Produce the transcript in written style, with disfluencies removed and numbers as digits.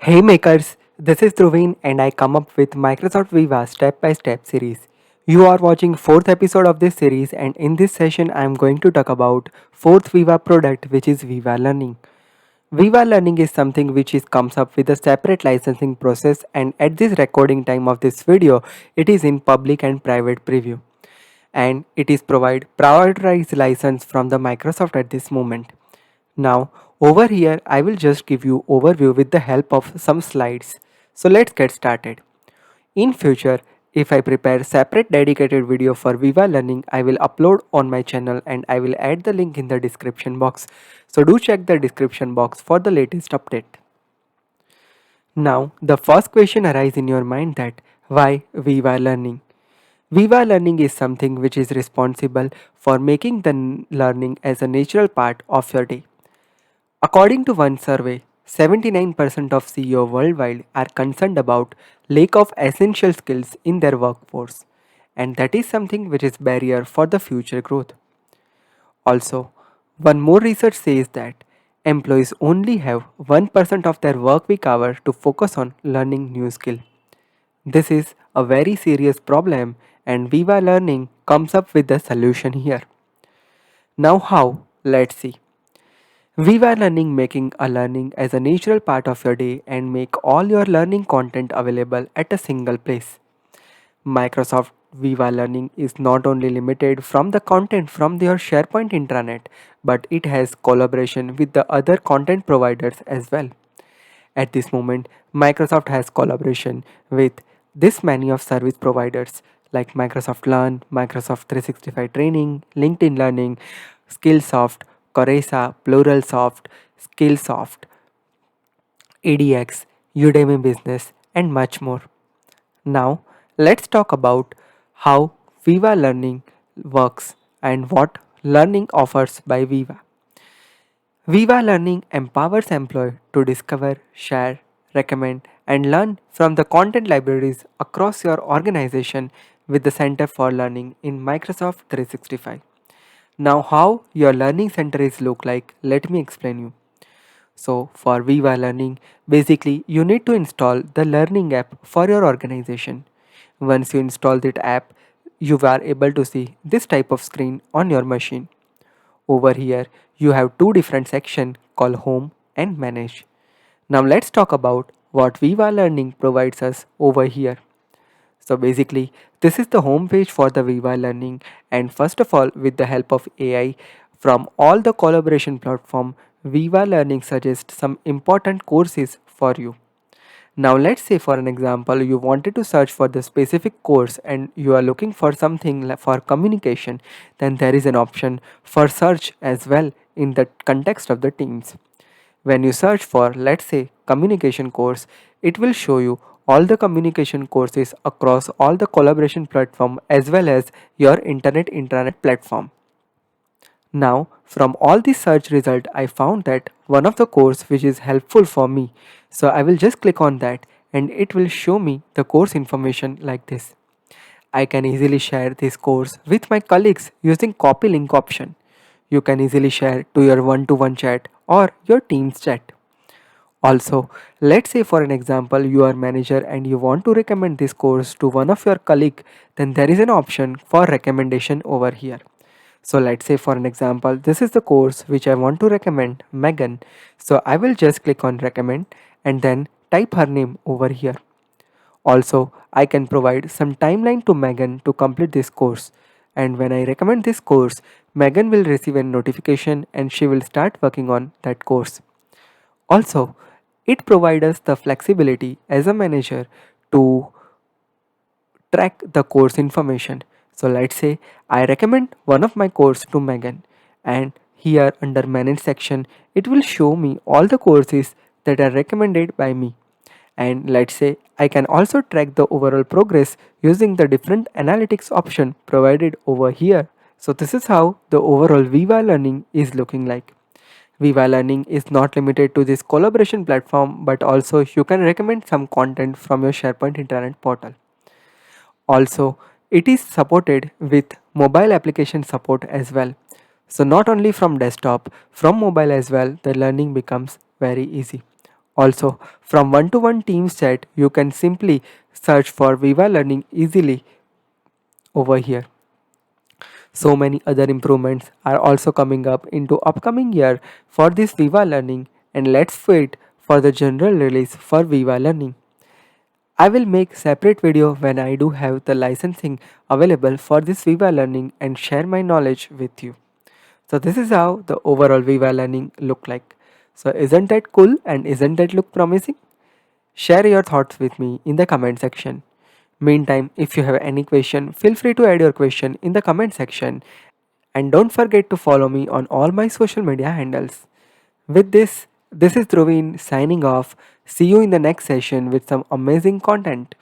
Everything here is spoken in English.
Hey makers, this is Dhruvin and I come up with Microsoft Viva step by step series. You are watching fourth episode of this series and in this session I am going to talk about fourth Viva product which is Viva Learning. Viva Learning is something which is comes up with a separate licensing process and at this recording time of this video it is in public and private preview and it is provide prioritized license from the Microsoft at this moment. Now, over here, I will just give you overview with the help of some slides. So let's get started. In future, if I prepare separate dedicated video for Viva Learning, I will upload on my channel and I will add the link in the description box. So do check the description box for the latest update. Now, the first question arises in your mind that why Viva Learning? Viva Learning is something which is responsible for making the learning as a natural part of your day. According to one survey, 79% of CEO worldwide are concerned about lack of essential skills in their workforce, and that is something which is barrier for the future growth. Also, one more research says that employees only have 1% of their work week hour to focus on learning new skill. This is a very serious problem and Viva Learning comes up with the solution here. Now how? Let's see. Viva Learning making a learning as a natural part of your day and make all your learning content available at a single place. Microsoft Viva Learning is not only limited from the content from your SharePoint intranet, but it has collaboration with the other content providers as well. At this moment, Microsoft has collaboration with this many of service providers like Microsoft Learn, Microsoft 365 Training, LinkedIn Learning, Skillsoft, Coresa, Pluralsoft, Skillsoft, EDX, Udemy Business, and much more. Now, let's talk about how Viva Learning works and what learning offers by Viva. Viva Learning empowers employees to discover, share, recommend, and learn from the content libraries across your organization with the Center for Learning in Microsoft 365. Now, how your learning center is look like, let me explain you. So, for Viva Learning, basically you need to install the learning app for your organization. Once you install that app, you are able to see this type of screen on your machine. Over here, you have two different sections called Home and Manage. Now let's talk about what Viva Learning provides us over here. So basically, this is the home page for the Viva Learning and first of all, with the help of AI from all the collaboration platform, Viva Learning suggests some important courses for you. Now let's say for an example you wanted to search for the specific course and you are looking for something for communication, then there is an option for search as well in the context of the Teams. When you search for let's say communication course, it will show you all the communication courses across all the collaboration platform as well as your internet intranet platform. Now, from all the search result, I found that one of the course which is helpful for me. So I will just click on that and it will show me the course information like this. I can easily share this course with my colleagues using copy link option. You can easily share to your one-to-one chat or your Teams chat. Also, let's say for an example you are manager and you want to recommend this course to one of your colleague, then there is an option for recommendation over here. So let's say for an example, this is the course which I want to recommend, Megan. So I will just click on recommend and then type her name over here. Also, I can provide some timeline to Megan to complete this course. And when I recommend this course, Megan will receive a notification and she will start working on that course. Also, it provides us the flexibility as a manager to track the course information. So let's say I recommend one of my course to Megan and here under manage section it will show me all the courses that are recommended by me. And let's say I can also track the overall progress using the different analytics option provided over here. So this is how the overall Viva Learning is looking like. Viva Learning is not limited to this collaboration platform but also you can recommend some content from your SharePoint Internet portal. Also, it is supported with mobile application support as well. So not only from desktop, from mobile as well, the learning becomes very easy. Also, from one-to-one Teams chat, you can simply search for Viva Learning easily over here. So many other improvements are also coming up into upcoming year for this Viva Learning, and let's wait for the general release for Viva Learning. I will make separate video when I do have the licensing available for this Viva Learning and share my knowledge with you. So this is how the overall Viva Learning look like. So isn't that cool and isn't that look promising? Share your thoughts with me in the comment section. Meantime, if you have any question, feel free to add your question in the comment section. And don't forget to follow me on all my social media handles. With this is Dhruvin signing off. See you in the next session with some amazing content.